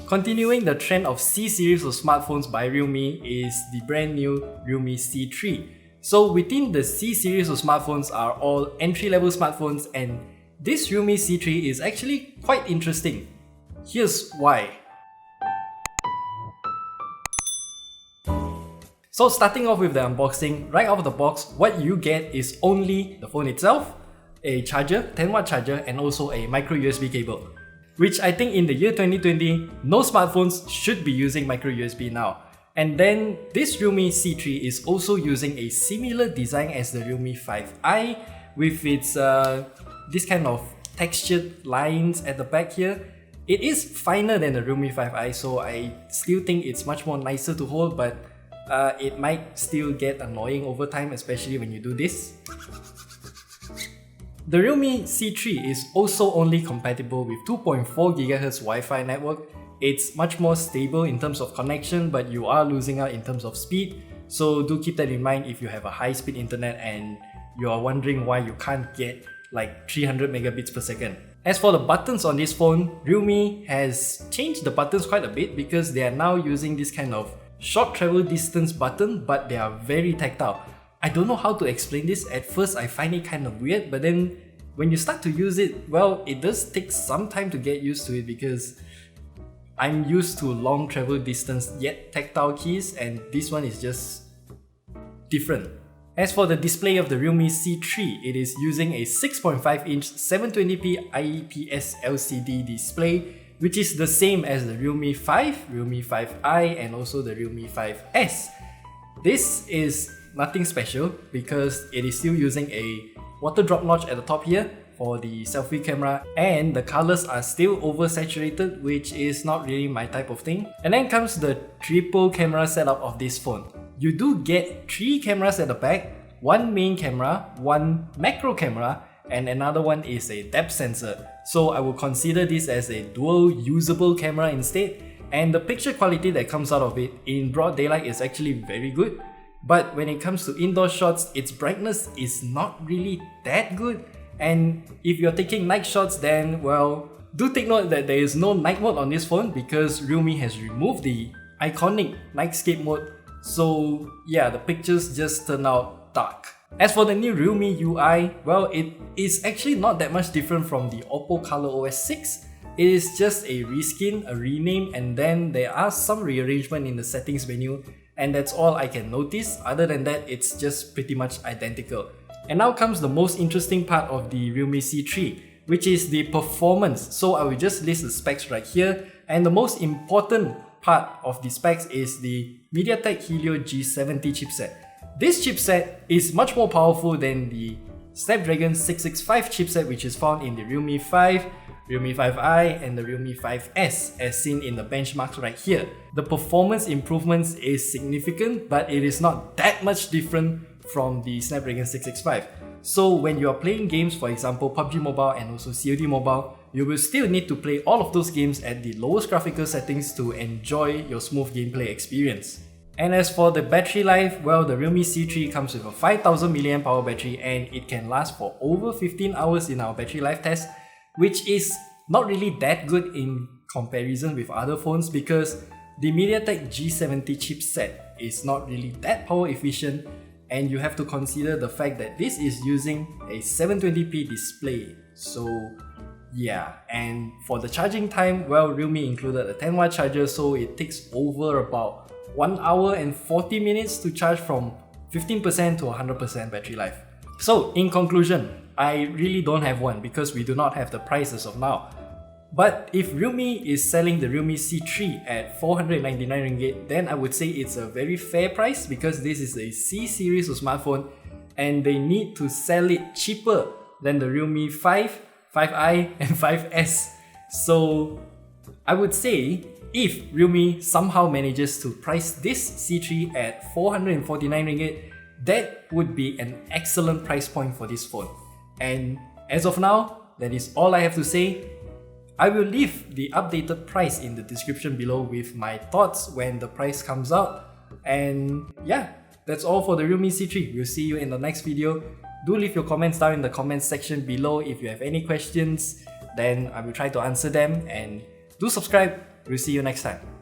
Continuing the trend of C series of smartphones by Realme is the brand new Realme C3. So within the C series of smartphones are all entry-level smartphones, and this Realme C3 is actually quite interesting. Here's why. So starting off with the unboxing, right out of the box, what you get is only the phone itself, a charger, 10-watt charger, and also a micro USB cable. Which I think in the year 2020, no smartphones should be using micro USB now. And then this Realme C3 is also using a similar design as the Realme 5i with its this kind of textured lines at the back here. It is finer than the Realme 5i, so I still think it's much more nicer to hold, but it might still get annoying over time, especially when you do this. The Realme C3 is also only compatible with 2.4 GHz Wi-Fi network. It's much more stable in terms of connection, but you are losing out in terms of speed. So do keep that in mind if you have a high-speed internet and you are wondering why you can't get like 300 megabits per second. As for the buttons on this phone, Realme has changed the buttons quite a bit because they are now using this kind of short travel distance button, but they are very tactile. I don't know how to explain this. At first I find it kind of weird, but then when you start to use it, well, it does take some time to get used to it because I'm used to long travel distance yet tactile keys, and this one is just different. As for the display of the Realme C3, it is using a 6.5-inch 720p IPS LCD display, which is the same as the Realme 5, Realme 5i, and also the Realme 5S. This is nothing special because it is still using a water drop notch at the top here for the selfie camera, and the colors are still oversaturated, which is not really my type of thing. And then comes the triple camera setup of this phone. You do get 3 cameras at the back, one main camera, one macro camera, and another one is a depth sensor. So I will consider this as a dual usable camera instead, and the picture quality that comes out of it in broad daylight is actually very good. But when it comes to indoor shots, its brightness is not really that good. And if you're taking night shots, then well, do take note that there is no night mode on this phone because Realme has removed the iconic nightscape mode. So yeah, the pictures just turn out dark. As for the new Realme UI, well, it is actually not that much different from the Oppo ColorOS 6. It is just a reskin, a rename, and then there are some rearrangement in the settings menu, and that's all I can notice. Other than that, it's just pretty much identical. And now comes the most interesting part of the Realme C3, which is the performance. So I will just list the specs right here, and the most important part of the specs is the MediaTek Helio G70 chipset. This chipset is much more powerful than the Snapdragon 665 chipset, which is found in the Realme 5, Realme 5i, and the Realme 5S, as seen in the benchmarks right here. The performance improvements is significant, but it is not that much different from the Snapdragon 665. So when you are playing games, for example PUBG Mobile and also COD Mobile, you will still need to play all of those games at the lowest graphical settings to enjoy your smooth gameplay experience. And as for the battery life, well, the Realme C3 comes with a 5000 mAh battery, and it can last for over 15 hours in our battery life test, which is not really that good in comparison with other phones because the MediaTek G70 chipset is not really that power efficient, and you have to consider the fact that this is using a 720p display. So yeah, and for the charging time, well, Realme included a 10-watt charger, so it takes over about 1 hour and 40 minutes to charge from 15% to 100% battery life. So in conclusion, I really don't have one because we do not have the price as of now. But if Realme is selling the Realme C3 at 499 ringgit, then I would say it's a very fair price because this is a C series of smartphone and they need to sell it cheaper than the Realme 5, 5i, and 5S. So I would say if Realme somehow manages to price this C3 at 449 ringgit, that would be an excellent price point for this phone. And as of now, that is all I have to say. I will leave the updated price in the description below with my thoughts when the price comes out. And yeah, that's all for the Realme C3. We'll see you in the next video. Do leave your comments down in the comments section below if you have any questions. Then I will try to answer them, and do subscribe We'll see you next time.